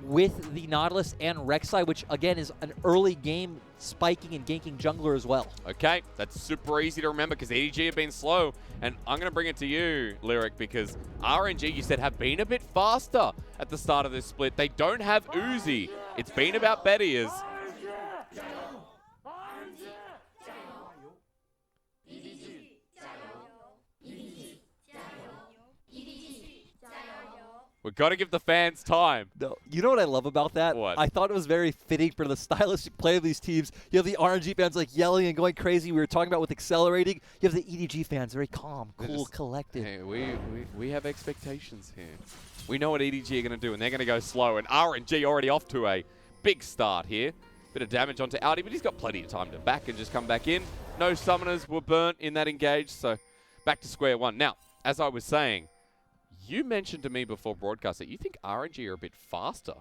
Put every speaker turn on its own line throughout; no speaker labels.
with the Nautilus and Rek'Sai, which again is an early game spiking and ganking jungler as well.
Okay, that's super easy to remember because EDG have been slow. And I'm going to bring it to you, Lyric, because RNG, you said, have been a bit faster at the start of this split. They don't have Uzi. It's been about Betty as... We've got to give the fans time.
No, you know what I love about that?
What?
I thought it was very fitting for the stylistic play of these teams. You have the RNG fans like yelling and going crazy. We were talking about with accelerating. You have the EDG fans very calm, cool, collected.
Hey, we have expectations here. We know what EDG are going to do, and they're going to go slow. And RNG already off to a big start here. Bit of damage onto Audi, but he's got plenty of time to back and just come back in. No summoners were burnt in that engage, so back to square one. Now, as I was saying, you mentioned to me before broadcast that you think RNG are a bit faster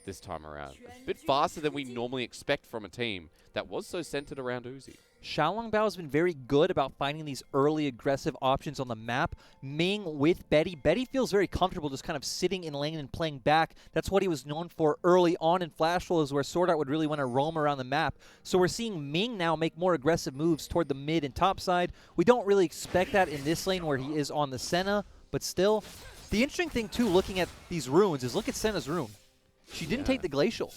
this time around. A bit faster than we normally expect from a team that was so centered around Uzi.
Xiaolongbao has been very good about finding these early aggressive options on the map. Ming with Betty. Betty feels very comfortable just kind of sitting in lane and playing back. That's what he was known for early on in Flash Roll, is where Sword Art would really want to roam around the map. So we're seeing Ming now make more aggressive moves toward the mid and top side. We don't really expect that in this lane where he is on the Senna, but still. The interesting thing, too, looking at these runes is look at Senna's rune. She didn't take the Glacial.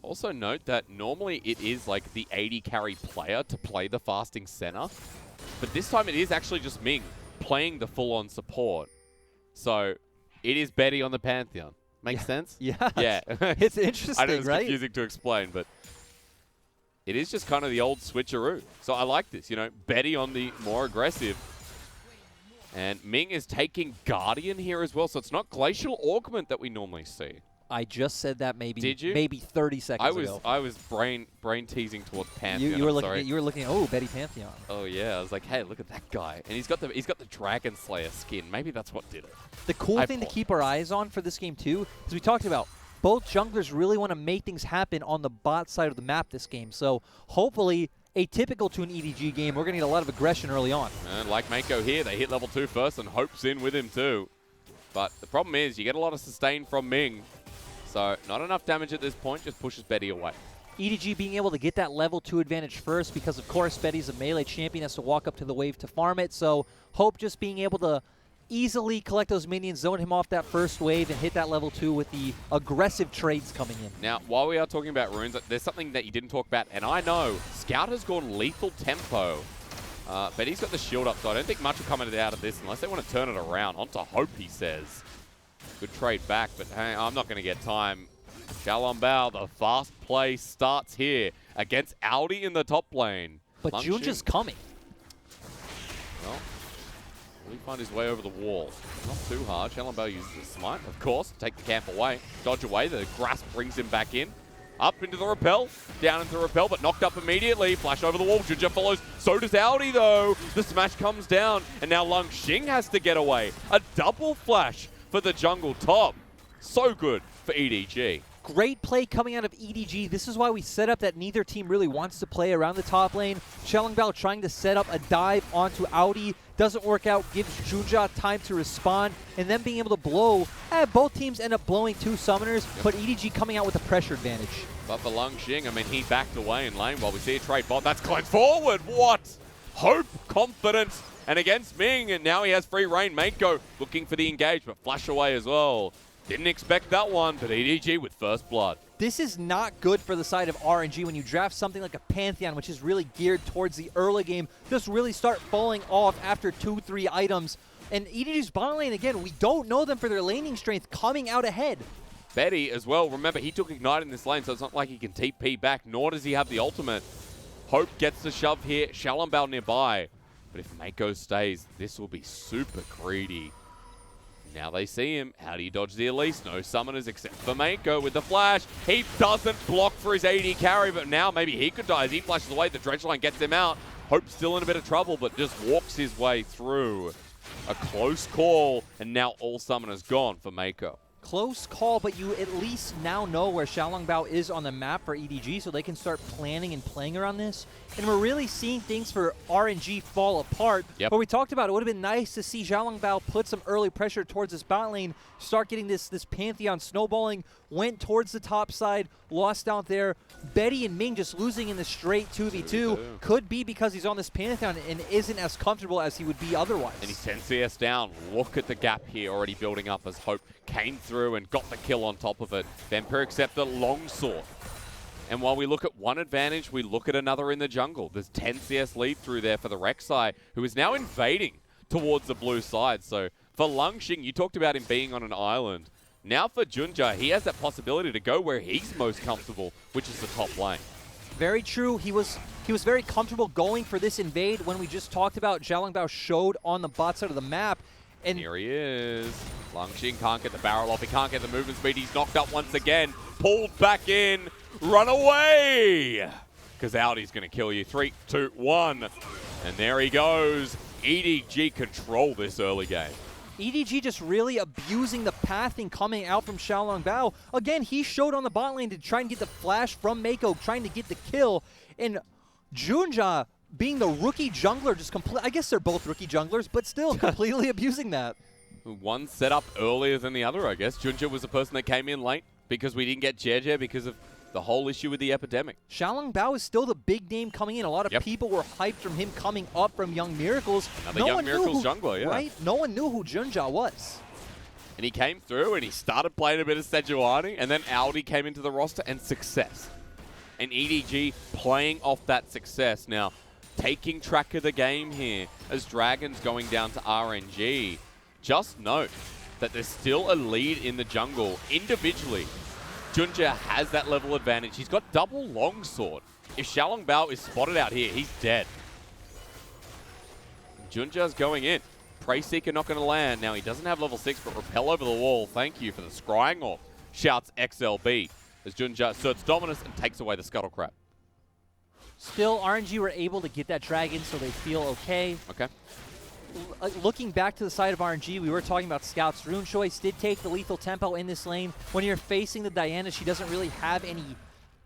Also note that normally it is like the 80 carry player to play the fasting Senna, but this time it is actually just Ming playing the full-on support. So it is Betty on the Pantheon. Makes sense?
Yeah.
Yeah.
It's interesting,
I know it's
right?
confusing to explain, but it is just kind of the old switcheroo. So I like this, you know, Betty on the more aggressive. And Ming is taking Guardian here as well, so it's not Glacial Augment that we normally see.
I just said that maybe
Did you?
maybe 30 seconds ago.
I was brain teasing towards Pantheon.
You were looking at Betty Pantheon.
Oh yeah, I was like, hey, look at that guy, and he's got the Dragon Slayer skin. Maybe that's what did it.
The cool thing to keep our eyes on for this game too, as we talked about, both junglers really want to make things happen on the bot side of the map this game. So hopefully, atypical to an EDG game, we're going to get a lot of aggression early on.
And like Mako here, they hit level 2 first, and Hope's in with him too. But the problem is, you get a lot of sustain from Ming. So not enough damage at this point, just pushes Betty away.
EDG being able to get that level 2 advantage first because, of course, Betty's a melee champion, has to walk up to the wave to farm it. So Hope just being able to easily collect those minions, zone him off that first wave, and hit that level 2 with the aggressive trades coming in.
Now, while we are talking about runes, there's something that you didn't talk about, and I know Scout has gone lethal tempo. Betty's got the shield up, so I don't think much will come out of this unless they want to turn it around. Onto Hope, he says. Good trade back, but hey, I'm not going to get time. Xiaolongbao, the fast play starts here against Audi in the top lane.
But Junja's coming.
Well, will he find his way over the wall? Not too hard. Xiaolongbao uses the smite, of course, take the camp away. Dodge away, the grasp brings him back in. Up into the rappel, down into the rappel, but knocked up immediately. Flash over the wall, Junja follows. So does Audi, though. The smash comes down, and now Lung Xing has to get away. A double flash for the jungle top. So good for EDG.
Great play coming out of EDG. This is why we set up that neither team really wants to play around the top lane. Xiaolongbao trying to set up a dive onto Audi. Doesn't work out, gives Junja time to respond, and then being able to blow. Both teams end up blowing 2 summoners, but EDG coming out with a pressure advantage.
But for Lung Xing, I mean, he backed away in lane while we see a trade bot. That's cleansed forward. What? Hope, confidence, and against Ming, and now he has free reign. Mako looking for the engage, but flash away as well. Didn't expect that one, but EDG with first blood.
This is not good for the side of RNG when you draft something like a Pantheon, which is really geared towards the early game. Just really start falling off after 2-3 items. And EDG's bottom lane, again, we don't know them for their laning strength coming out ahead.
Betty as well. Remember, he took Ignite in this lane, so it's not like he can TP back, nor does he have the ultimate. Hope gets the shove here. Xiaolongbao nearby. But if Mako stays, this will be super greedy. Now they see him. How do you dodge the Elise? No summoners except for Mako with the flash. He doesn't block for his AD carry, but now maybe he could die as he flashes away. The dredge line gets him out. Hope's still in a bit of trouble, but just walks his way through. A close call, and now all summoners gone for Mako.
Close call, but you at least now know where Xiaolongbao is on the map for EDG, so they can start planning and playing around this. And we're really seeing things for RNG fall apart.
Yep.
But we talked about it would have been nice to see Xiaolongbao put some early pressure towards this bot lane, start getting this Pantheon snowballing, went towards the top side, lost out there. Betty and Ming just losing in the straight 2v2 could be because he's on this Pantheon and isn't as comfortable as he would be otherwise.
And he sends CS down. Look at the gap here already building up as Hope came through and got the kill on top of it. Vampire accept the longsword. And while we look at one advantage, we look at another in the jungle. There's 10 CS lead through there for the Rek'Sai, who is now invading towards the blue side. So for Lungxing, you talked about him being on an island. Now for Junja, he has that possibility to go where he's most comfortable, which is the top lane.
Very true. He was very comfortable going for this invade when we just talked about Xiaolongbao showed on the bot side of the map. And
here he is. Lungxing can't get the barrel off. He can't get the movement speed. He's knocked up once again. Pulled back in. Run away! Because Audi's going to kill you. 3, 2, 1. And there he goes. EDG control this early game.
EDG just really abusing the pathing coming out from Xiaolongbao. Again, he showed on the bot lane to try and get the flash from Mako, trying to get the kill. And Junja, being the rookie jungler, just I guess they're both rookie junglers, but still completely abusing that.
One set up earlier than the other, I guess. Junja was the person that came in late because we didn't get Jeje because of the whole issue with the epidemic.
Xiaolongbao is still the big name coming in. A lot of people were hyped from him coming up from Young Miracles.
Another Young Miracles jungler, yeah.
Right? No one knew who Junja was.
And he came through and he started playing a bit of Sejuani, and then Audi came into the roster and success. And EDG playing off that success. Now, taking track of the game here as Dragon's going down to RNG. Just note that there's still a lead in the jungle individually. Junja has that level advantage. He's got double longsword. If Xiaolongbao is spotted out here, he's dead. Junja's going in. Prey Seeker not going to land. Now, he doesn't have level 6, but repel over the wall. Thank you for the scrying off. Shouts XLB as Junja asserts dominance and takes away the Scuttlecrab.
Still, RNG were able to get that dragon, so they feel okay.
Okay.
Looking back to the side of RNG, we were talking about Scout's Rune Choice did take the lethal tempo in this lane. When you're facing the Diana, she doesn't really have any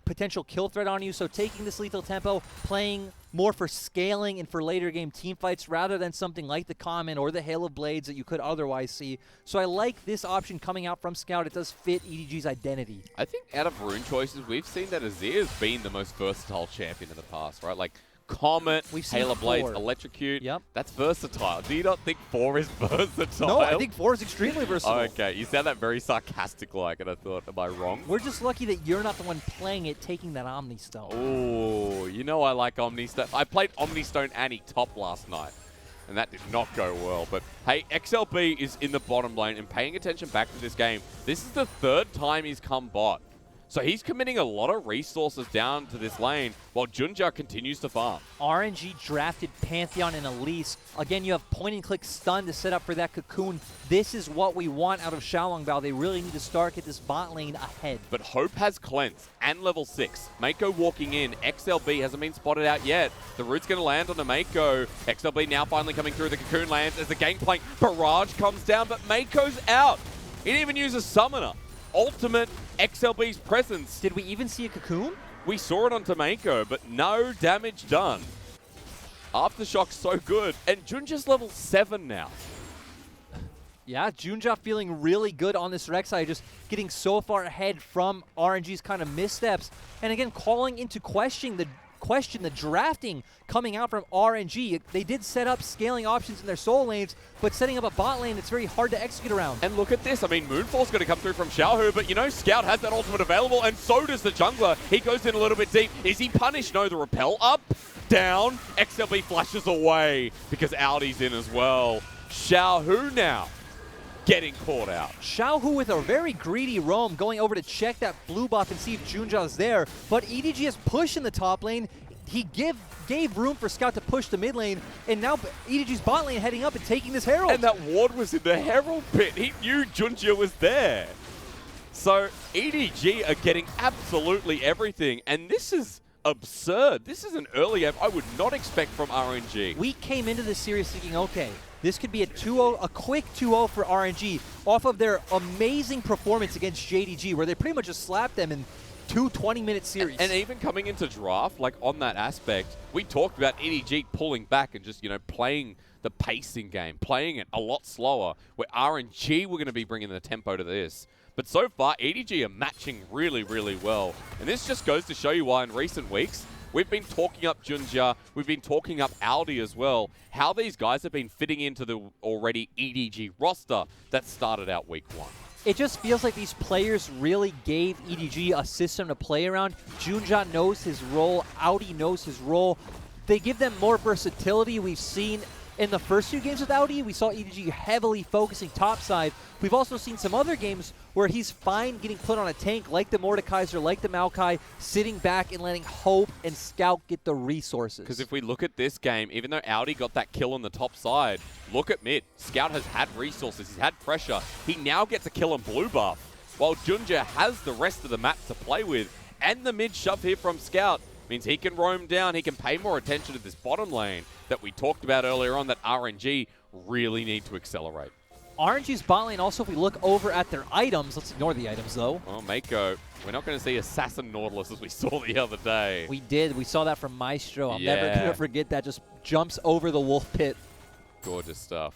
potential kill threat on you, so taking this lethal tempo, playing more for scaling and for later game team fights rather than something like the Common or the Hail of Blades that you could otherwise see. So I like this option coming out from Scout. It does fit EDG's identity. I
think out of Rune Choices, we've seen that Azir's been the most versatile champion in the past, right? Like, Comet, Hail of Blades, Electrocute.
Yep.
That's versatile. Do you not think 4 is versatile?
No, I think 4 is extremely versatile.
Okay, you sound that very sarcastic like, and I thought, am I wrong?
We're just lucky that you're not the one playing it, taking that Omni Stone.
Oh, you know I like Omni Stone. I played Omni Stone Annie top last night, and that did not go well. But hey, XLB is in the bottom lane and paying attention back to this game. This is the 3rd time he's come bot. So he's committing a lot of resources down to this lane while Junja continues to farm.
RNG drafted Pantheon and Elise. Again, you have point-and-click stun to set up for that cocoon. This is what we want out of Xiaolongbao. They really need to start get this bot lane ahead.
But Hope has cleanse and level 6. Mako walking in. XLB hasn't been spotted out yet. The root's going to land on the Mako. XLB now finally coming through. The cocoon lands as the gangplank barrage comes down, but Mako's out. He didn't even use a summoner. Ultimate XLB's presence.
Did we even see a cocoon?
We saw it on Mako, but no damage done. Aftershock's so good. And Junja's level 7 now.
Yeah, Junja feeling really good on this Rek'Sai, just getting so far ahead from RNG's kind of missteps. And again, calling into question the drafting coming out from RNG. They did set up scaling options in their soul lanes, but setting up a bot lane that's very hard to execute around.
And look at this. I mean, Moonfall's going to come through from Xiaohu, but you know, Scout has that ultimate available, and so does the jungler. He goes in a little bit deep. Is he punished? No, the repel up, down. XLB flashes away because Audi's in as well. Xiaohu now getting caught out.
Xiaohu with a very greedy roam going over to check that blue buff and see if Junja's there, but EDG has pushed in the top lane. He gave room for Scout to push the mid lane, and now EDG's bot lane heading up and taking this Herald.
And that ward was in the Herald pit. He knew Junja was there. So EDG are getting absolutely everything, and this is absurd. This is an early game I would not expect from RNG.
We came into this series thinking, okay, this could be a 2-0, a quick 2-0 for RNG off of their amazing performance against JDG, where they pretty much just slapped them in 2 20-minute series.
And even coming into draft, like on that aspect, we talked about EDG pulling back and just, you know, playing the pacing game, playing it a lot slower, where RNG were going to be bringing the tempo to this. But so far, EDG are matching really, really well. And this just goes to show you why in recent weeks, we've been talking up Junja, we've been talking up Audi as well, how these guys have been fitting into the already EDG roster that started out week 1.
It just feels like these players really gave EDG a system to play around. Junja knows his role, Audi knows his role. They give them more versatility. We've seen in the first few games with Audi, we saw EDG heavily focusing topside. We've also seen some other games where he's fine getting put on a tank like the Mordekaiser, like the Maokai, sitting back and letting Hope and Scout get the resources.
Because if we look at this game, even though Audi got that kill on the top side, look at mid. Scout has had resources, he's had pressure. He now gets a kill on blue buff, while Junja has the rest of the map to play with. And the mid shove here from Scout means he can roam down, he can pay more attention to this bottom lane that we talked about earlier on that RNG really need to accelerate.
RNG's bot lane also, if we look over at their items, let's ignore the items though.
Oh, Mako, we're not going to see Assassin Nautilus as we saw the other day.
We did. We saw that from Maestro. I'm never going to forget that. Just jumps over the wolf pit.
Gorgeous stuff.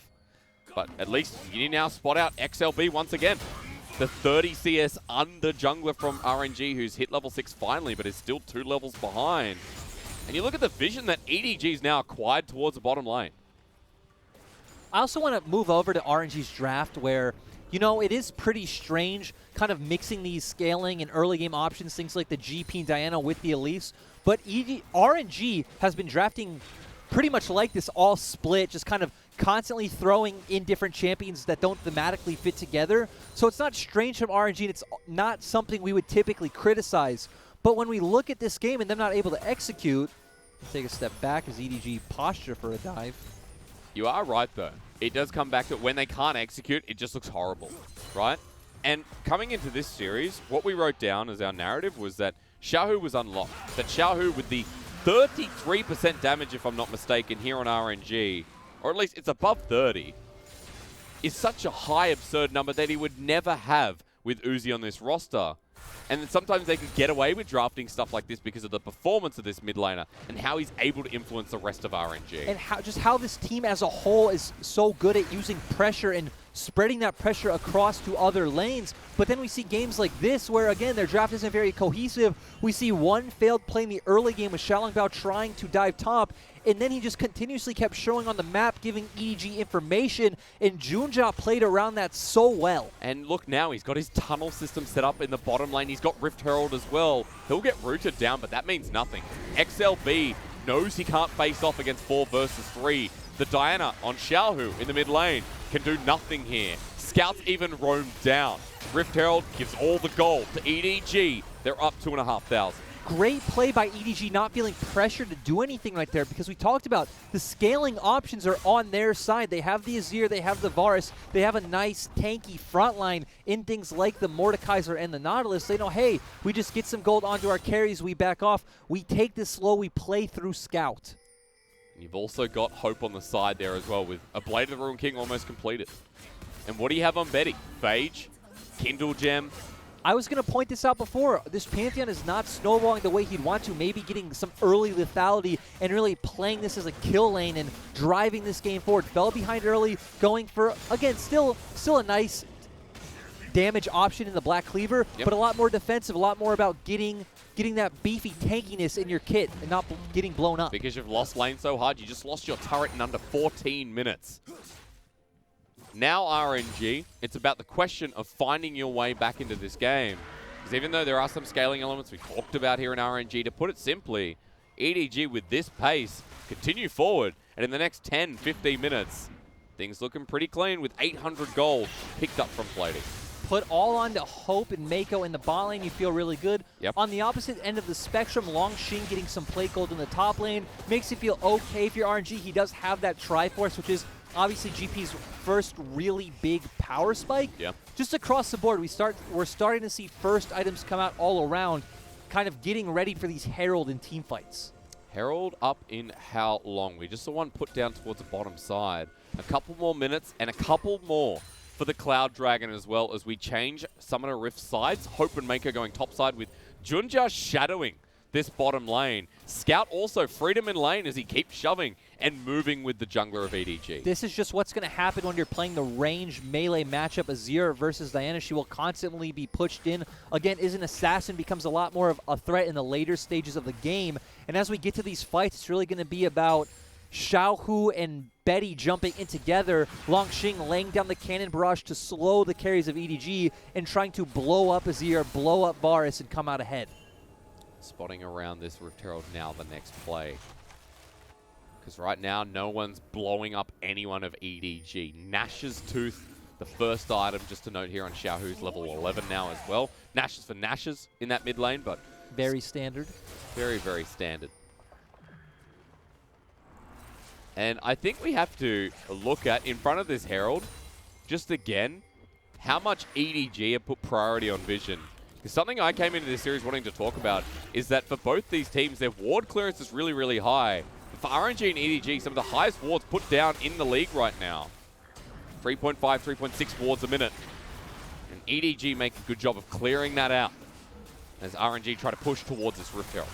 But at least you now spot out XLB once again. The 30 CS under jungler from RNG, who's hit level 6 finally, but is still 2 levels behind. And you look at the vision that EDG's now acquired towards the bottom lane.
I also want to move over to RNG's draft where, you know, it is pretty strange kind of mixing these scaling and early game options, things like the GP and Diana with the Elise. But RNG has been drafting pretty much like this, all split, just kind of constantly throwing in different champions that don't thematically fit together. So it's not strange from RNG, and it's not something we would typically criticize. But when we look at this game and them not able to execute, let's take a step back as EDG posture for a dive.
You are right, though. It does come back to when they can't execute, it just looks horrible, right? And coming into this series, what we wrote down as our narrative was that Xiaohu was unlocked. That Xiaohu with the 33% damage, if I'm not mistaken, here on RNG, or at least it's above 30, is such a high, absurd number that he would never have with Uzi on this roster. And then sometimes they can get away with drafting stuff like this because of the performance of this mid laner and how he's able to influence the rest of RNG.
And how this team as a whole is so good at using pressure and spreading that pressure across to other lanes. But then we see games like this where, again, their draft isn't very cohesive. We see one failed play in the early game with Xiaolongbao trying to dive top, and then he just continuously kept showing on the map, giving EDG information, and Junja played around that so well.
And look now, he's got his tunnel system set up in the bottom lane. He's got Rift Herald as well. He'll get rooted down, but that means nothing. XLB knows he can't face off against 4 versus 3. The Diana on Xiaohu in the mid lane can do nothing here. Scouts even roam down. Rift Herald gives all the gold to EDG. They're up 2,500.
Great play by EDG, not feeling pressured to do anything right there, because we talked about the scaling options are on their side. They have the Azir, they have the Varus, they have a nice tanky front line in things like the Mordekaiser and the Nautilus. They know, hey, we just get some gold onto our carries, we back off, we take this slow, we play through Scout.
You've also got Hope on the side there as well, with a Blade of the Ruined King almost completed. And what do you have on Betty? Phage, Kindle Gem.
I was going to point this out before. This Pantheon is not snowballing the way he'd want to, maybe getting some early lethality and really playing this as a kill lane and driving this game forward. Fell behind early, going for, again, still a nice damage option in the Black Cleaver, but a lot more defensive, a lot more about getting that beefy tankiness in your kit and not getting blown up.
Because you've lost lane so hard, you just lost your turret in under 14 minutes. Now RNG, it's about the question of finding your way back into this game. Because even though there are some scaling elements we talked about here in RNG, to put it simply, EDG with this pace, continue forward, and in the next 10, 15 minutes, things looking pretty clean with 800 gold picked up from plating.
Put all onto Hope and Mako in the bot lane, you feel really good. On the opposite end of the spectrum, Longshin getting some plate gold in the top lane makes you feel okay if you're RNG. He does have that Triforce, which is obviously GP's first really big power spike. Just across the board, we're starting to see first items come out all around, kind of getting ready for these Herald and team fights.
Herald up in how long? We just saw one put down towards the bottom side. A couple more minutes and a couple more for the Cloud Dragon as well as we change Summoner Rift sides. Hope and Mako going topside with Junja shadowing this bottom lane. Scout also freedom in lane as he keeps shoving and moving with the jungler of EDG.
This is just what's going to happen when you're playing the range melee matchup. Azir versus Diana. She will constantly be pushed in. Again, is an assassin, becomes a lot more of a threat in the later stages of the game. And as we get to these fights, it's really going to be about Xiaohu and Betty jumping in together, Longxing laying down the cannon barrage to slow the carries of EDG and trying to blow up Azir, blow up Varus, and come out ahead.
Spotting around this Rift Herald now the next play. Because right now, no one's blowing up anyone of EDG. Nash's Tooth, the first item, just to note here on Xiaohu's level 11 now as well. Nash's for Nash's in that mid lane, but
very standard.
Very, very standard. And I think we have to look at, in front of this Herald, just again, how much EDG have put priority on Vision. Because something I came into this series wanting to talk about is that for both these teams, their ward clearance is really, really high. But for RNG and EDG, some of the highest wards put down in the league right now. 3.5, 3.6 wards a minute. And EDG make a good job of clearing that out as RNG try to push towards this Rift Herald.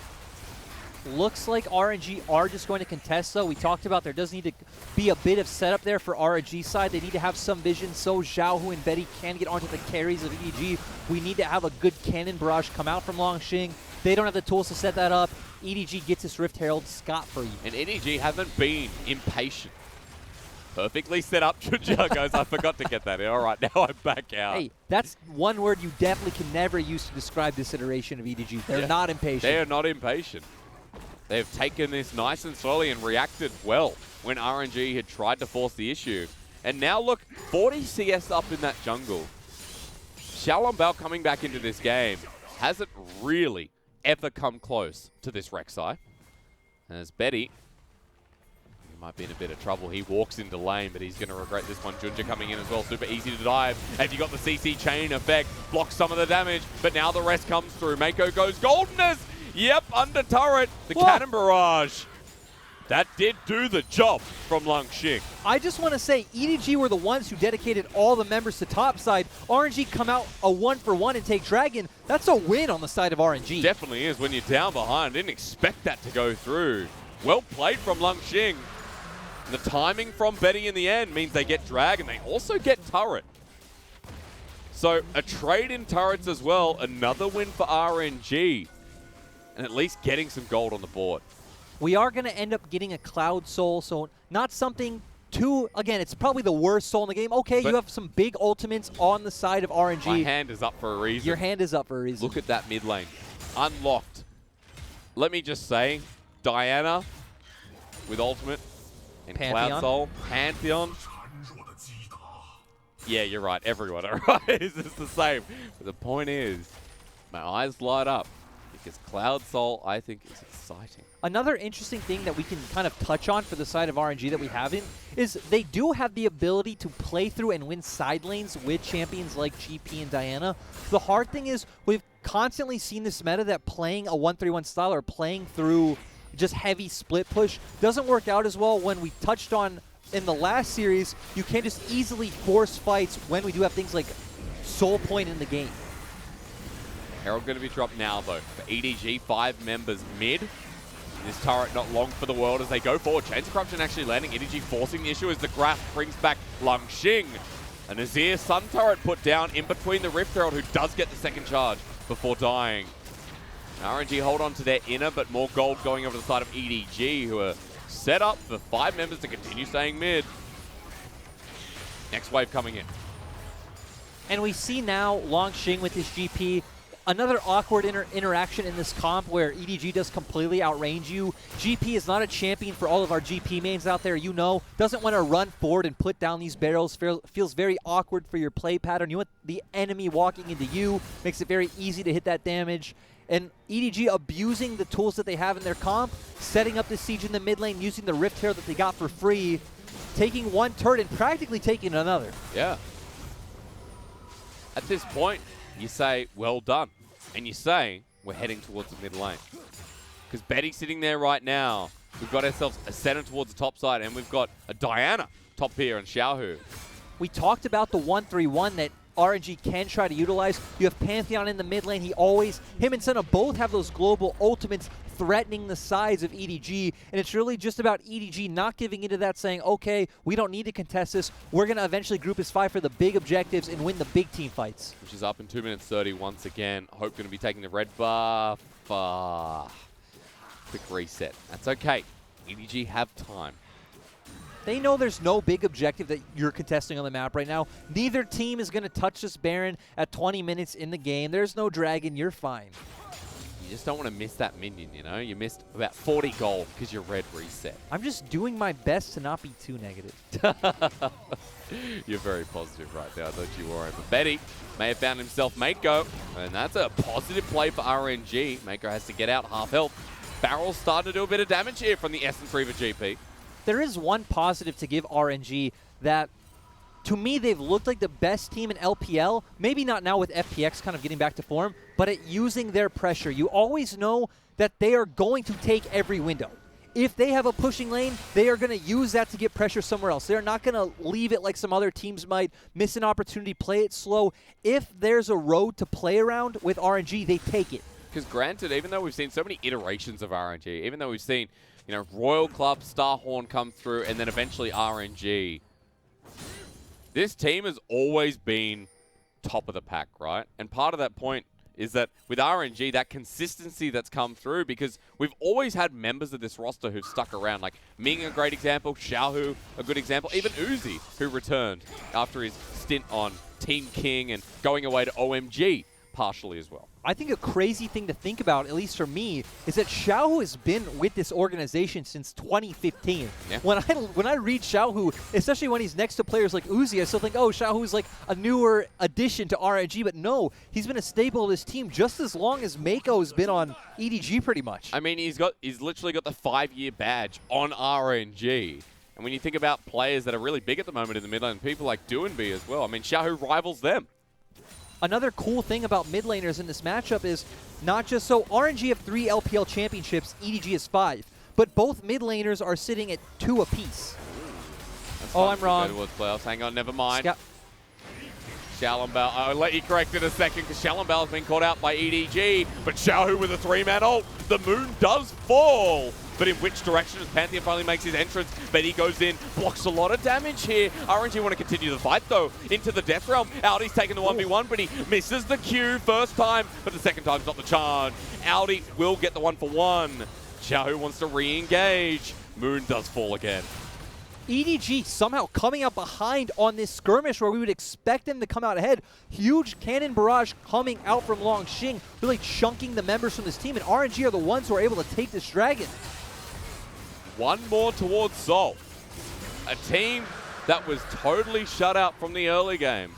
Looks like RNG are just going to contest, though. We talked about there does need to be a bit of setup there for RNG side. They need to have some vision so Xiaohu and Betty can get onto the carries of EDG. We need to have a good cannon barrage come out from Longxing. They don't have the tools to set that up. EDG gets this Rift Herald scot-free.
And EDG haven't been impatient. Perfectly set up. Guys, I forgot to get that in. All right, now I'm back out.
Hey, that's one word you definitely can never use to describe this iteration of EDG. They're not impatient.
They are not impatient. They've taken this nice and slowly and reacted well when RNG had tried to force the issue. And now look, 40 CS up in that jungle. Xiaolong Bao coming back into this game hasn't really ever come close to this Rek'Sai. As Betty, he might be in a bit of trouble. He walks into lane, but he's going to regret this one. Junja coming in as well, super easy to dive. And you got the CC chain effect, blocks some of the damage, but now the rest comes through. Mako goes Goldeners. Yep, under turret, the cannon barrage. That did do the job from Longxing.
I just want to say, EDG were the ones who dedicated all the members to topside. RNG come out a 1-for-1 and take Dragon. That's a win on the side of RNG.
Definitely is when you're down behind. Didn't expect that to go through. Well played from Longxing. The timing from Betty in the end means they get Dragon. They also get turret. So a trade in turrets as well. Another win for RNG. And at least getting some gold on the board.
We are going to end up getting a Cloud Soul, so not something too... Again, it's probably the worst soul in the game. Okay, but you have some big ultimates on the side of RNG.
My hand is up for a reason.
Your hand is up for a reason.
Look at that mid lane. Unlocked. Let me just say, Diana with ultimate and
Pantheon.
Cloud Soul. Pantheon. Yeah, you're right. Everyone, all right? It's just the same. But the point is, my eyes light up. Because Cloud Soul, I think, is exciting.
Another interesting thing that we can kind of touch on for the side of RNG that we haven't is they do have the ability to play through and win side lanes with champions like GP and Diana. The hard thing is we've constantly seen this meta that playing a 1-3-1 style or playing through just heavy split push doesn't work out as well. When we touched on in the last series, you can't just easily force fights when we do have things like soul point in the game.
Herald going to be dropped now, though. For EDG, 5 members mid. This turret not long for the world as they go forward. Chains of Corruption actually landing. EDG forcing the issue as the graph brings back Longxing. An Azir Sun turret put down in between the Rift Herald, who does get the second charge before dying. RNG hold on to their inner, but more gold going over the side of EDG, who are set up for 5 members to continue staying mid. Next wave coming in.
And we see now Longxing with his GP. Another awkward interaction in this comp where EDG does completely outrange you. GP is not a champion for all of our GP mains out there, you know. Doesn't want to run forward and put down these barrels. Feels very awkward for your play pattern. You want the enemy walking into you. Makes it very easy to hit that damage. And EDG abusing the tools that they have in their comp, setting up the siege in the mid lane, using the Rift Herald that they got for free, taking one turret and practically taking another.
Yeah. At this point, you say, well done. And you say, we're heading towards the mid lane. Because Betty's sitting there right now. We've got ourselves a center towards the top side, and we've got a Diana top tier and Xiaohu.
We talked about the 1-3-1 that RNG can try to utilize. You have Pantheon in the mid lane. Him and Senna both have those global ultimates threatening the sides of EDG, and it's really just about EDG not giving into that, saying, okay, we don't need to contest this. We're going to eventually group as 5 for the big objectives and win the big team fights.
Which is up in 2 minutes 30 once again. Hope going to be taking the red buff. Quick reset. That's okay. EDG have time.
They know there's no big objective that you're contesting on the map right now. Neither team is going to touch this Baron at 20 minutes in the game. There's no dragon. You're fine.
You just don't want to miss that minion, you know? You missed about 40 gold because your red reset.
I'm just doing my best to not be too negative.
You're very positive right now, don't you worry. But Betty may have found himself Mako, and that's a positive play for RNG. Mako has to get out half health. Barrel's starting to do a bit of damage here from the Essence Reaver GP.
There is one positive to give RNG that, to me, they've looked like the best team in LPL. Maybe not now with FPX kind of getting back to form, but at using their pressure. You always know that they are going to take every window. If they have a pushing lane, they are going to use that to get pressure somewhere else. They're not going to leave it like some other teams might, miss an opportunity, play it slow. If there's a road to play around with RNG, they take it.
Because granted, even though we've seen so many iterations of RNG, even though we've seen, you know, Royal Club, Starhorn come through, and then eventually RNG, this team has always been top of the pack, right? And part of that point is that with RNG, that consistency that's come through, because we've always had members of this roster who've stuck around, like Ming, a great example, Xiaohu, a good example, even Uzi, who returned after his stint on Team King and going away to OMG partially as well.
I think a crazy thing to think about, at least for me, is that Xiaohu has been with this organization since 2015.
Yeah.
When I read Xiaohu, especially when he's next to players like Uzi, I still think, oh, Xiaohu's like a newer addition to RNG, but no, he's been a staple of this team just as long as Mako's been on EDG pretty much.
I mean, he's literally got the 5-year badge on RNG. And when you think about players that are really big at the moment in the mid lane, people like Doinby as well, I mean, Xiaohu rivals them.
Another cool thing about mid laners in this matchup is not just so RNG have 3 LPL championships, EDG is 5, but both mid laners are sitting at 2 apiece. Oh, I'm wrong.
Go towards playoffs. Hang on, never mind. Shalambal, I'll let you correct in a second because Shalambal has been caught out by EDG, but Xiaohu with a 3-man ult. The moon does fall. But in which direction as Pantheon finally makes his entrance? Betty goes in, blocks a lot of damage here. RNG want to continue the fight though, into the Death Realm. Aldi's taking the 1v1, but he misses the Q first time, but the second time's not the charge. Aldi will get the 1-for-1. Xiaohu wants to re-engage. Moon does fall again.
EDG somehow coming out behind on this skirmish where we would expect them to come out ahead. Huge cannon barrage coming out from Longxing, really chunking the members from this team, and RNG are the ones who are able to take this dragon.
One more towards Sol. A team that was totally shut out from the early game.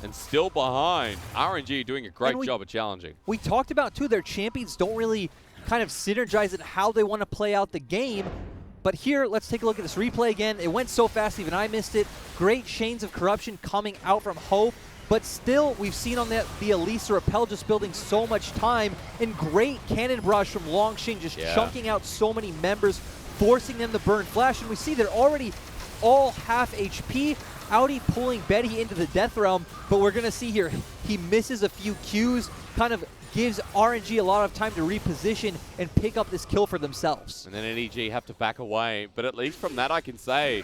And still behind. RNG doing a great job of challenging.
We talked about, too, their champions don't really kind of synergize in how they want to play out the game. But here, let's take a look at this replay again. It went so fast, even I missed it. Great chains of corruption coming out from Hope. But still, we've seen on the Elisa Repel just building so much time. And great cannon barrage from Longxing, just chunking out so many members, forcing them to burn flash. And we see they're already all half HP. Audi pulling Betty into the Death Realm. But we're going to see here, he misses a few Qs, kind of gives RNG a lot of time to reposition and pick up this kill for themselves.
And then EDG have to back away. But at least from that, I can say,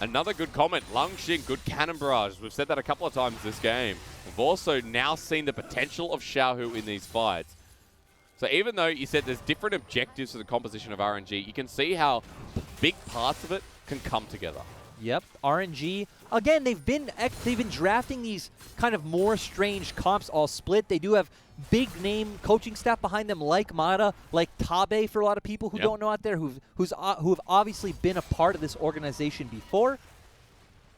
another good comment. Longxing, good cannon barrage. We've said that a couple of times this game. We've also now seen the potential of Xiaohu in these fights. So even though you said there's different objectives to the composition of RNG, you can see how big parts of it can come together.
Yep, RNG. Again, they've been drafting these kind of more strange comps all split. They do have big name coaching staff behind them, like Mata, like Tabe for a lot of people who don't know out there, who have obviously been a part of this organization before.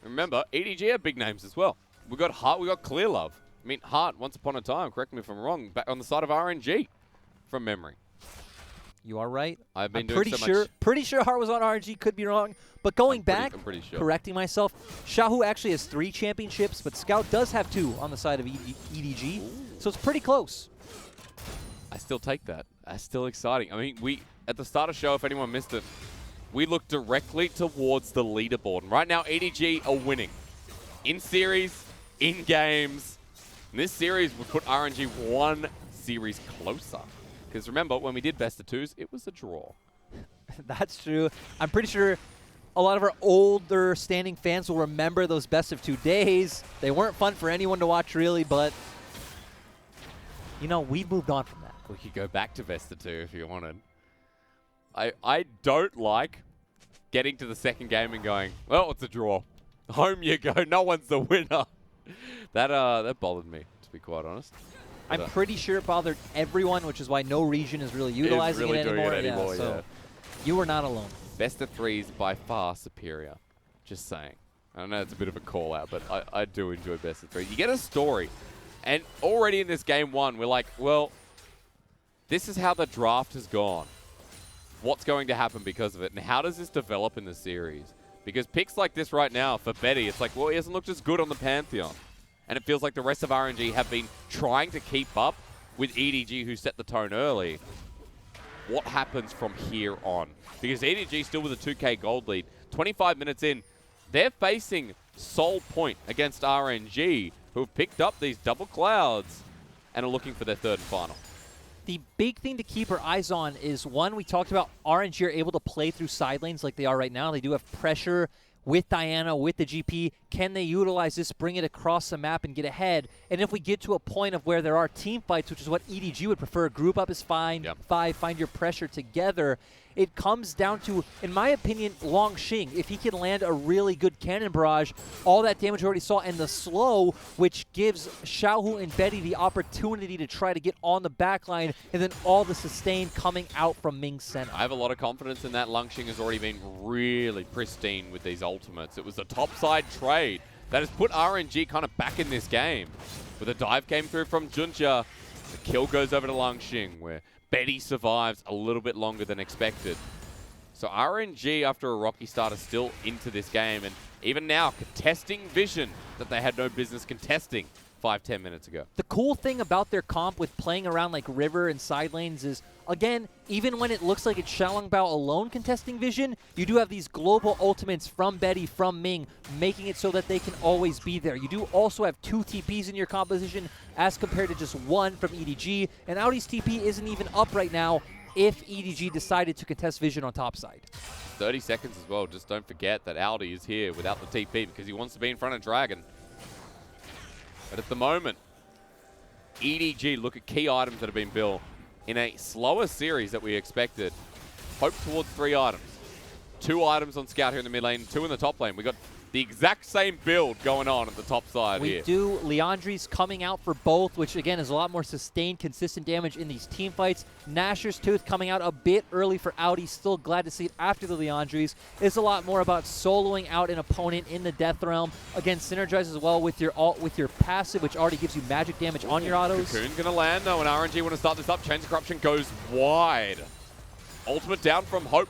Remember, EDG have big names as well. We got Hart, we got Clear Love. I mean, Hart, once upon a time, correct me if I'm wrong, back on the side of RNG from memory.
You are right.
I've been
pretty sure Hart was on RNG, could be wrong. But going back,
I'm pretty sure.
Correcting myself, Xiaohu actually has 3 championships, but Scout does have 2 on the side of EDG. Ooh. So it's pretty close.
I still take that. That's still exciting. I mean, at the start of the show, if anyone missed it, we look directly towards the leaderboard. And right now, EDG are winning. In series, in games. And this series would put RNG one series closer. Because remember, when we did best of twos, it was a draw.
That's true. I'm pretty sure a lot of our older standing fans will remember those best of 2 days. They weren't fun for anyone to watch, really, but, you know, we've moved on from that.
We could go back to best of two if you wanted. I don't like getting to the second game and going, well, it's a draw. Home you go. No one's the winner. That bothered me, to be quite honest.
I'm pretty sure it bothered everyone, which is why no region is really utilizing it anymore. So you were not alone.
Best of three is by far superior. Just saying. I know it's a bit of a call out, but I do enjoy best of three. You get a story. And already in this game one, we're like, well, this is how the draft has gone. What's going to happen because of it? And how does this develop in the series? Because picks like this right now for Betty, it's like, well, he hasn't looked as good on the Pantheon. And it feels like the rest of RNG have been trying to keep up with EDG, who set the tone early. What happens from here on? Because EDG still with a 2K gold lead. 25 minutes in, they're facing Soul Point against RNG, who have picked up these double clouds and are looking for their third and final.
The big thing to keep our eyes on is, one, we talked about RNG are able to play through side lanes like they are right now. They do have pressure with Diana, with the GP. Can they utilize this, bring it across the map, and get ahead? And if we get to a point of where there are team fights, which is what EDG would prefer, group up is fine, find your pressure together. It comes down to, in my opinion, Longxing. If he can land a really good cannon barrage, all that damage we already saw, and the slow, which gives Xiaohu and Betty the opportunity to try to get on the backline, and then all the sustain coming out from Ming's center.
I have a lot of confidence in that. Longxing has already been really pristine with these ultimates. It was a topside trade that has put RNG kind of back in this game. With a dive came through from Junja, the kill goes over to Longxing, where Betty survives a little bit longer than expected. So RNG, after a rocky start, is still into this game. And even now, contesting vision that they had no business contesting 5-10 minutes ago.
The cool thing about their comp with playing around like River and side lanes is, again, even when it looks like it's Xiaolongbao alone contesting vision, you do have these global ultimates from Betty, from Ming, making it so that they can always be there. You do also have 2 TPs in your composition as compared to just 1 from EDG, and Audi's TP isn't even up right now if EDG decided to contest vision on top side.
30 seconds as well. Just don't forget that Audi is here without the TP because he wants to be in front of Dragon. But at the moment, EDG look at key items that have been built in a slower series that we expected. Hope towards 3 items. 2 items on Scout here in the mid lane, 2 in the top lane. We got the exact same build going on at the top side here.
We do. Leandri's coming out for both, which again is a lot more sustained, consistent damage in these team fights. Nashor's Tooth coming out a bit early for Audi. Still glad to see it after the Leandri's. It's a lot more about soloing out an opponent in the Death Realm. Again, synergize as well with your ult, with your passive, which already gives you magic damage on your autos.
Cocoon's going to land though, and RNG want to start this up. Chains of Corruption goes wide. Ultimate down from Hope.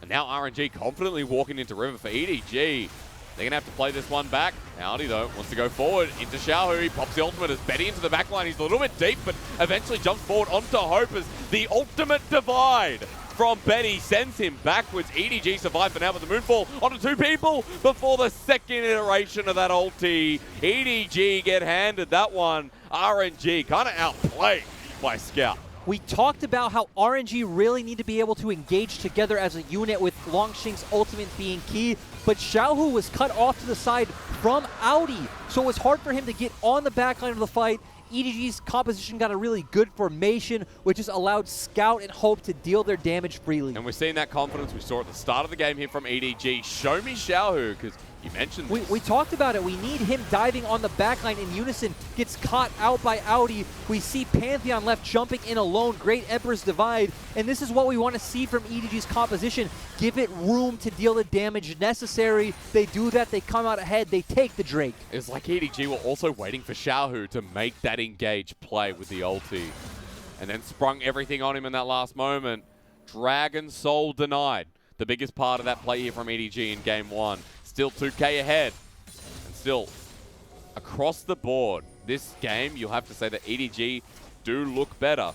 And now RNG confidently walking into River for EDG. They're going to have to play this one back. Audi, though, wants to go forward into Xiaohu. He pops the ultimate as Betty into the backline. He's a little bit deep, but eventually jumps forward onto Hope as the ultimate divide from Betty sends him backwards. EDG survived for now with the Moonfall onto 2 people before the second iteration of that ulti. EDG get handed that one. RNG kind of outplayed by Scout.
We talked about how RNG really need to be able to engage together as a unit with Longxing's ultimate being key, but Xiaohu was cut off to the side from Audi, so it was hard for him to get on the backline of the fight. EDG's composition got a really good formation, which has allowed Scout and Hope to deal their damage freely.
And we're seeing that confidence we saw at the start of the game here from EDG. Show me Xiaohu, because you mentioned this.
We talked about it. We need him diving on the backline in unison. Gets caught out by Audi. We see Pantheon left jumping in alone. Great Emperor's Divide. And this is what we want to see from EDG's composition. Give it room to deal the damage necessary. They do that. They come out ahead. They take the Drake.
It's like EDG were also waiting for Xiaohu to make that engage play with the ulti. And then sprung everything on him in that last moment. Dragon Soul denied. The biggest part of that play here from EDG in game 1. Still 2K ahead. And still, across the board, this game, you'll have to say that EDG do look better.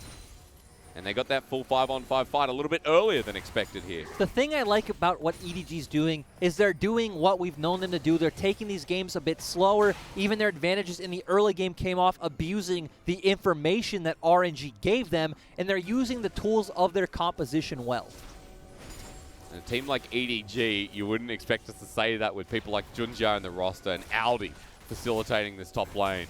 And they got that full 5-on-5 fight a little bit earlier than expected here.
The thing I like about what EDG's doing is they're doing what we've known them to do. They're taking these games a bit slower. Even their advantages in the early game came off abusing the information that RNG gave them, and they're using the tools of their composition well.
And a team like EDG, you wouldn't expect us to say that with people like Junja in the roster and Audi facilitating this top lane.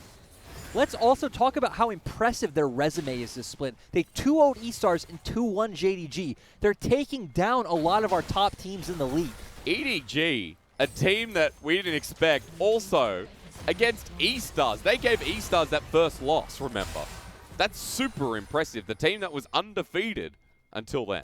Let's also talk about how impressive their resume is this split. They 2-0'd E-Stars and 2-1 JDG. They're taking down a lot of our top teams in the league.
EDG, a team that we didn't expect, also against E-Stars. They gave E-Stars that first loss, remember. That's super impressive. The team that was undefeated until then.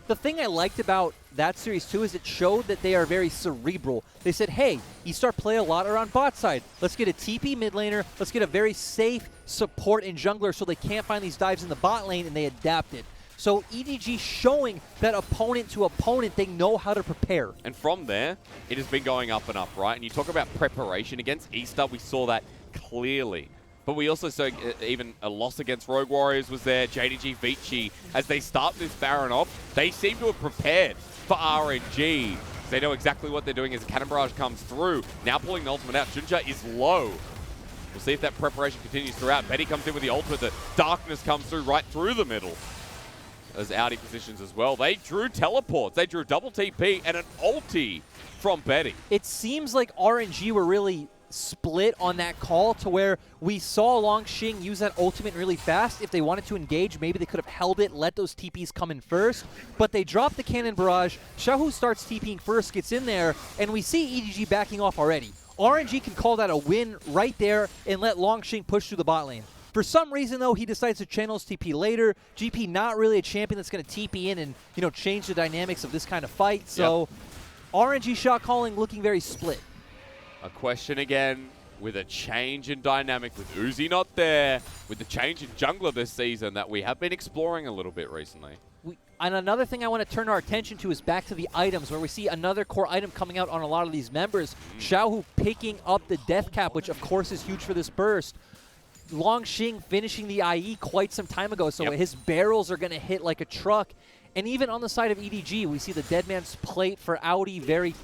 The thing I liked about that series, too, is it showed that they are very cerebral. They said, hey, E-Star play a lot around bot side. Let's get a TP mid laner. Let's get a very safe support and jungler so they can't find these dives in the bot lane, and they adapted. So EDG showing that opponent to opponent, they know how to prepare.
And from there, it has been going up and up, right? And you talk about preparation against E-Star, we saw that clearly. But we also saw even a loss against Rogue Warriors was there, JDG, Vici. As they start this Baron off, they seem to have prepared for RNG. They know exactly what they're doing as the Cannon Barrage comes through. Now pulling the ultimate out. Junja is low. We'll see if that preparation continues throughout. Betty comes in with the ultimate. The darkness comes through right through the middle. As Audi positions as well. They drew teleports. They drew double TP and an ulti from Betty.
It seems like RNG were really split on that call to where we saw Longxing use that ultimate really fast. If they wanted to engage, maybe they could have held it, let those TPs come in first, but they dropped the Cannon Barrage. Xiaohu starts TPing first, gets in there, and we see EDG backing off already. RNG can call that a win right there and let Longxing push through the bot lane. For some reason, though, he decides to channel his TP later. GP not really a champion that's going to TP in and, you know, change the dynamics of this kind of fight, so RNG shot calling looking very split.
A question again, with a change in dynamic, with Uzi not there, with the change in jungler this season that we have been exploring a little bit recently.
And another thing I want to turn our attention to is back to the items, where we see another core item coming out on a lot of these members. Xiaohu picking up the death cap, which of course is huge for this burst. Longxing finishing the IE quite some time ago, so his barrels are going to hit like a truck. And even on the side of EDG, we see the Dead Man's Plate for Audi, very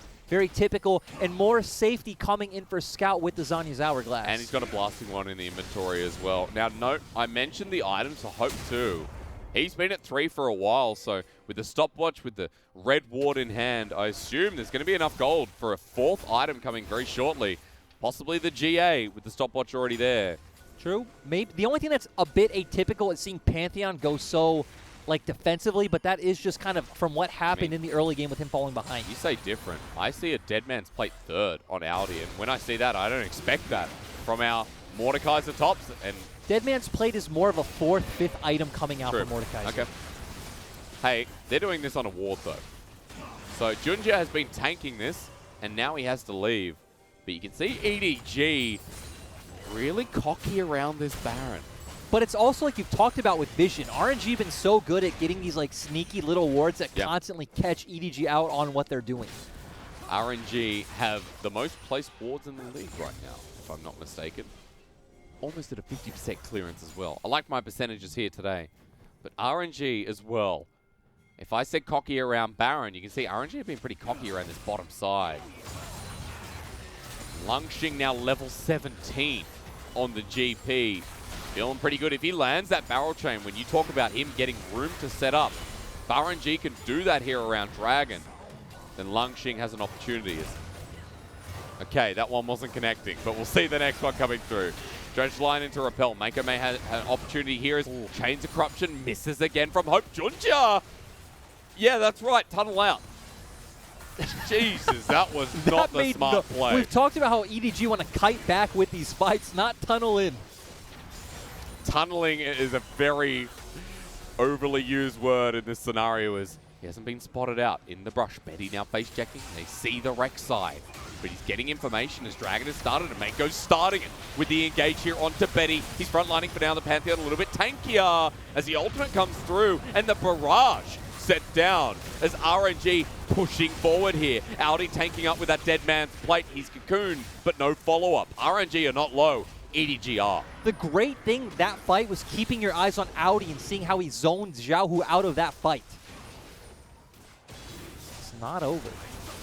typical, and more safety coming in for Scout with the Zanya's Hourglass.
And he's got a blasting one in the inventory as well. Now, note, I mentioned the items for Hope too. He's been at 3 for a while, so with the stopwatch, with the red ward in hand, I assume there's going to be enough gold for a 4th item coming very shortly. Possibly the GA with the stopwatch already there.
True. Maybe the only thing that's a bit atypical is seeing Pantheon go so like defensively, but that is just kind of from what happened in the early game with him falling behind.
You say different. I see a Dead Man's Plate 3rd on Audi, and when I see that, I don't expect that from our Mordekaiser tops. And
Dead Man's Plate is more of a 4th, 5th item coming out
for
Mordekaiser.
Okay. Hey, they're doing this on a ward though. So Junja has been tanking this, and now he has to leave. But you can see EDG really cocky around this Baron.
But it's also like you've talked about with Vision. RNG been so good at getting these like sneaky little wards that constantly catch EDG out on what they're doing.
RNG have the most placed wards in the league right now, if I'm not mistaken. Almost at a 50% clearance as well. I like my percentages here today. But RNG as well. If I said cocky around Baron, you can see RNG have been pretty cocky around this bottom side. Longxing now level 17 on the GP. Feeling pretty good. If he lands that barrel chain, when you talk about him getting room to set up, if RNG can do that here around Dragon, then Longxing has an opportunity. Okay, that one wasn't connecting, but we'll see the next one coming through. Dredge line into Repel. Mako may have an opportunity here as Chains of Corruption misses again from Hope. Junja! Yeah, that's right. Tunnel out. Jesus, that was not the smart play.
We've talked about how EDG want to kite back with these fights, not tunnel in.
Tunneling is a very overly used word in this scenario, as he hasn't been spotted out in the brush. Betty now face checking. They see the wreck side, but he's getting information as Dragon has started, and Mako's starting it with the engage here onto Betty. He's frontlining for now the Pantheon a little bit tankier as the ultimate comes through, and the barrage set down as RNG pushing forward here. Audi tanking up with that Dead Man's Plate. He's cocooned, but no follow-up. RNG are not low. EDG are.
The great thing that fight was keeping your eyes on Audi and seeing how he zoned Xiaohu out of that fight. It's not over.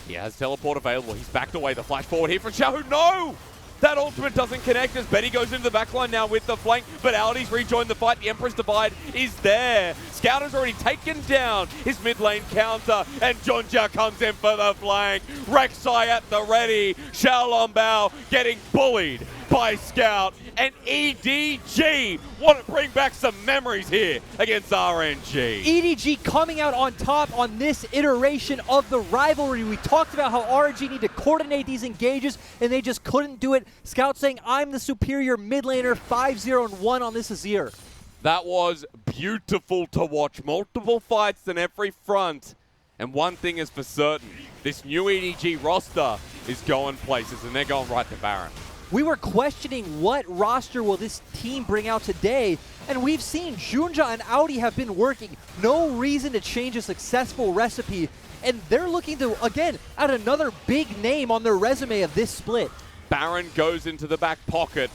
He has teleport available. He's backed away. The flash forward here from Xiaohu. No! That ultimate doesn't connect as Betty goes into the backline now with the flank, but Audi's rejoined the fight. The Empress Divide is there. Scout has already taken down his mid lane counter, and Junja comes in for the flank. Rek'Sai at the ready. Xiao Bao getting bullied by Scout, and EDG want to bring back some memories here against RNG.
EDG coming out on top on this iteration of the rivalry. We talked about how RNG need to coordinate these engages, and they just couldn't do it. Scout saying, I'm the superior mid laner, 5-0-1 on this Azir.
That was beautiful to watch. Multiple fights on every front. And one thing is for certain, this new EDG roster is going places, and they're going right to Baron.
We were questioning what roster will this team bring out today, and we've seen Junja and Audi have been working. No reason to change a successful recipe, and they're looking to, again, add another big name on their resume of this split.
Baron goes into the back pocket.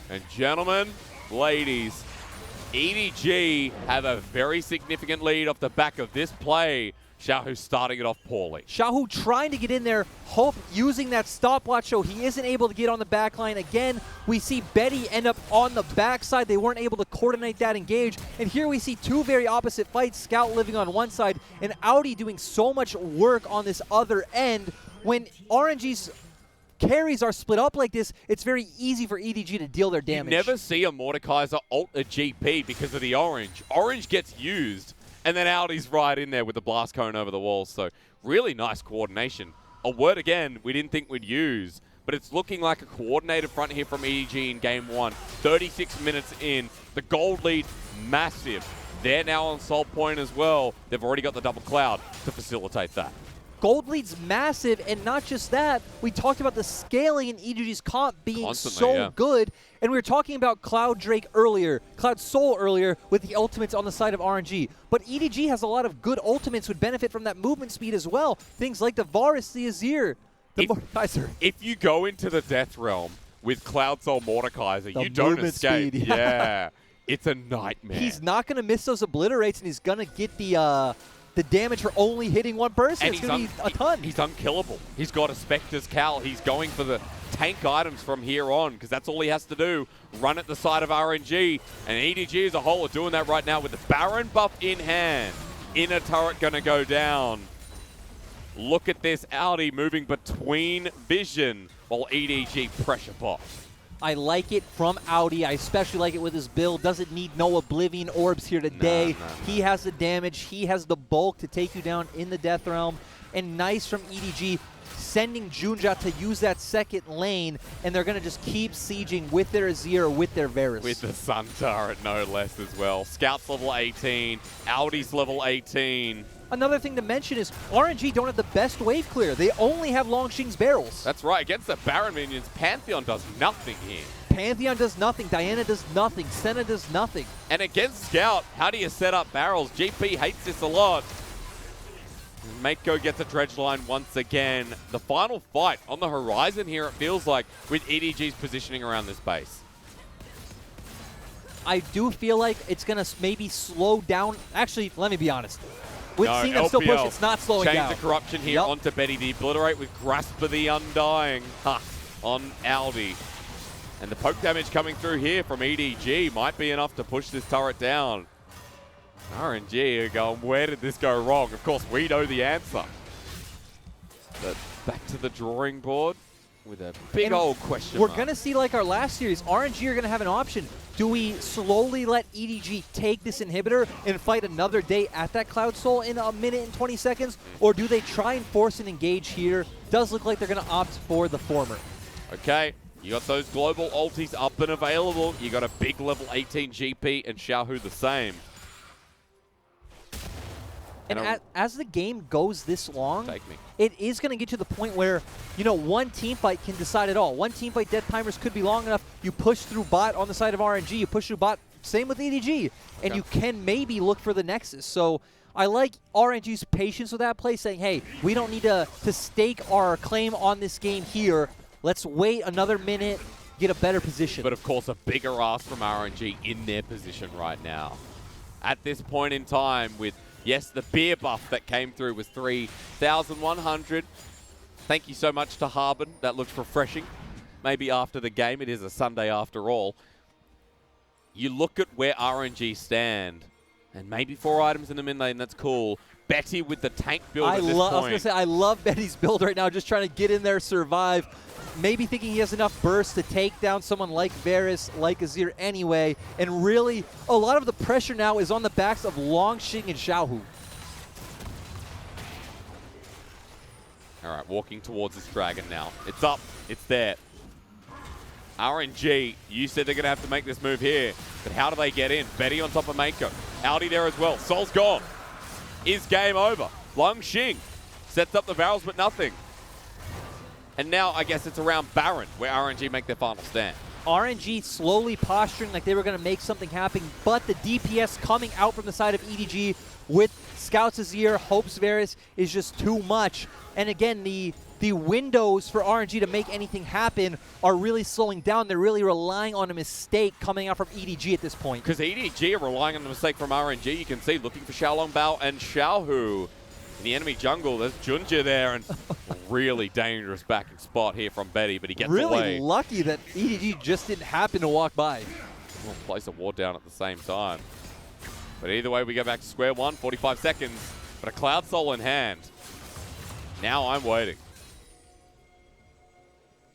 And gentlemen, ladies, EDG have a very significant lead off the back of this play. Xiaohu starting it off poorly.
Xiaohu trying to get in there, Hope using that stopwatch so he isn't able to get on the back line. Again, we see Betty end up on the backside. They weren't able to coordinate that engage. And here we see two very opposite fights, Scout living on one side and Audi doing so much work on this other end. When RNG's carries are split up like this, it's very easy for EDG to deal their damage.
You never see a Mordekaiser ult a GP because of the orange. Orange gets used, and then Audi's right in there with the blast cone over the wall. So really nice coordination. A word again we didn't think we'd use, but it's looking like a coordinated front here from EDG in game one. 36 minutes in. The gold lead, massive. They're now on Soul Point as well. They've already got the double cloud to facilitate that.
Gold lead's massive, and not just that, we talked about the scaling in EDG's comp being
Constantly,
so good, and we were talking about Cloud Drake earlier, Cloud Soul earlier, with the ultimates on the side of RNG. But EDG has a lot of good ultimates would benefit from that movement speed as well. Things like the Varus, the Azir, the Mordekaiser.
If you go into the Death Realm with Cloud Soul Mordekaiser,
The
you don't
movement
escape.
speed,
Yeah. It's a nightmare.
He's not going to miss those obliterates, and he's going to get the damage for only hitting one person.
And
it's going to be a ton.
He's unkillable. He's got a Spectre's Cal. He's going for the tank items from here on because that's all he has to do. Run at the side of RNG. And EDG as a whole are doing that right now with the Baron buff in hand. Inner turret going to go down. Look at this Audi moving between vision while EDG pressure buff.
I like it from Audi. I especially like it with his build. Doesn't need no Oblivion Orbs here today.
No.
He has the damage. He has the bulk to take you down in the Death Realm. And nice from EDG sending Junja to use that second lane. And they're going to just keep sieging with their Azir, with their Varus.
With the Sun Turret, no less as well. Scout's level 18. Audi's level 18.
Another thing to mention is RNG don't have the best wave clear. They only have Longshing's barrels.
That's right. Against the Baron minions, Pantheon does nothing here.
Pantheon does nothing. Diana does nothing. Senna does nothing.
And against Scout, how do you set up barrels? GP hates this a lot. Mako gets a dredge line once again. The final fight on the horizon here, it feels like, with EDG's positioning around this base.
I do feel like it's going to maybe slow down. Actually, let me be honest. We've
No,
seen them still push. It's not slowing down.
Change the corruption here onto Betty. The obliterate with Grasp of the Undying on Audi. And the poke damage coming through here from EDG might be enough to push this turret down. RNG are going, where did this go wrong? Of course, we know the answer. But back to the drawing board with a big old question
We're
mark.
going to see, like our last series, RNG are going to have an option. Do we slowly let EDG take this inhibitor and fight another day at that Cloud Soul in a minute and 20 seconds? Or do they try and force an engage here? Does look like they're going to opt for the former.
Okay, you got those global ultis up and available. You got a big level 18 GP and Xiaohu the same.
And as the game goes this long,
Take me.
it is going to get to the point where, you know, one team fight can decide it all. One team fight death timers could be long enough. You push through bot on the side of RNG. You push through bot, same with EDG. And you can maybe look for the Nexus. So I like RNG's patience with that play, saying, hey, we don't need to stake our claim on this game here. Let's wait another minute, get a better position.
But of course, a bigger ask from RNG in their position right now. At this point in time, with, yes, the beer buff that came through was 3,100. Thank you so much to Harbin. That looks refreshing. Maybe after the game, it is a Sunday after all. You look at where RNG stand, and maybe 4 items in the mid lane, that's cool. Betty with the tank build at this point.
I was going to say, I love Betty's build right now, just trying to get in there, survive. Maybe thinking he has enough burst to take down someone like Varus, like Azir anyway. And really, a lot of the pressure now is on the backs of Longxing and Xiaohu.
All right, walking towards this dragon now. It's up. It's there. RNG, you said they're going to have to make this move here. But how do they get in? Betty on top of Mako. Audi there as well. Sol's gone. Is game over. Longxing sets up the barrels, but nothing. And now I guess it's around Baron where RNG make their final stand.
RNG slowly posturing like they were going to make something happen, but the DPS coming out from the side of EDG with Scouts Azir, Hopes Varus is just too much. And again, the windows for RNG to make anything happen are really slowing down. They're really relying on a mistake coming out from EDG at this point.
Because EDG are relying on the mistake from RNG. You can see looking for Xiaolongbao and Xiaohu. In the enemy jungle, there's Junja there, and really dangerous backing spot here from Betty, but he gets away.
Really lucky that EDG just didn't happen to walk by.
We'll place a ward down at the same time. But either way, we go back to square one, 45 seconds, but a Cloud Soul in hand. Now I'm waiting.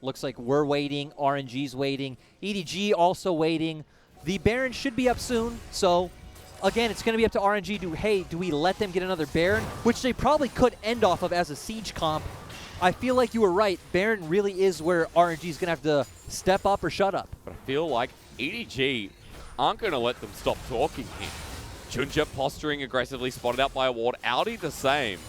Looks like we're waiting, RNG's waiting, EDG also waiting. The Baron should be up soon, so again, it's going to be up to RNG. Do we let them get another Baron? Which they probably could end off of as a siege comp. I feel like you were right. Baron really is where RNG is going to have to step up or shut up.
But I feel like EDG aren't going to let them stop talking here. Junja posturing aggressively, spotted out by a ward. Audi the same.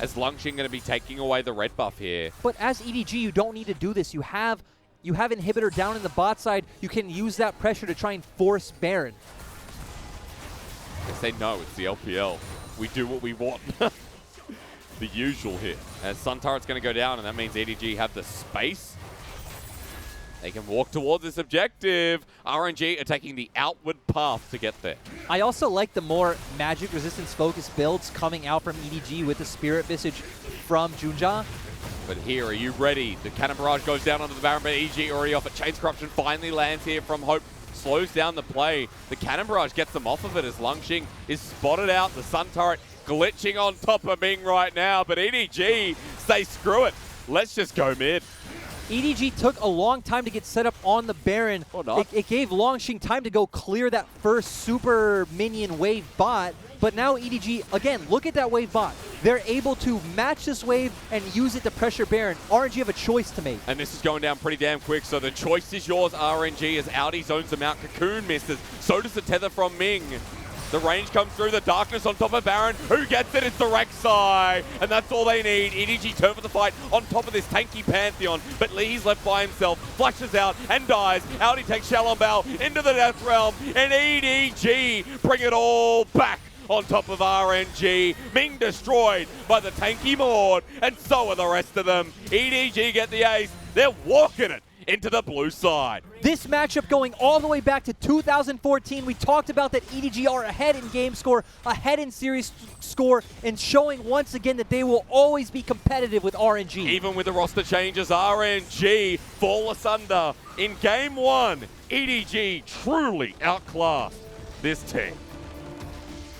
As Longxing going to be taking away the red buff here.
But as EDG, you don't need to do this. You have inhibitor down in the bot side. You can use that pressure to try and force Baron.
They say no, it's the LPL. We do what we want. The usual hit. As Sun Turret's going to go down, and that means EDG have the space. They can walk towards this objective. RNG are taking the outward path to get there.
I also like the more magic resistance focused builds coming out from EDG with the Spirit Visage from Junja.
But here, are you ready? The Cannon Barrage goes down onto the Baron, but EDG already off it. Chains Corruption finally lands here from Hope. Slows down the play. The Cannon Barrage gets them off of it as Longxing is spotted out. The Sun Turret glitching on top of Ming right now, but EDG say screw it. Let's just go mid.
EDG took a long time to get set up on the Baron.
Or not.
It gave Longxing time to go clear that first super minion wave bot, but now EDG, again, look at that wave bot. They're able to match this wave and use it to pressure Baron. RNG have a choice to make.
And this is going down pretty damn quick, so the choice is yours, RNG, as Audi zones them out. Cocoon misses. So does the tether from Ming. The range comes through, the darkness on top of Baron. Who gets it? It's the Rek'Sai. And that's all they need. EDG turn for the fight on top of this tanky Pantheon. But Lee's left by himself, flashes out and dies. Audi takes Xiaolongbao into the Death Realm. And EDG bring it all back on top of RNG. Ming destroyed by the tanky Maud. And so are the rest of them. EDG get the ace. They're walking it into the blue side.
This matchup going all the way back to 2014. We talked about that EDG are ahead in game score, ahead in series score, and showing once again that they will always be competitive with RNG.
Even with the roster changes, RNG fall asunder. In game one, EDG truly outclassed this team.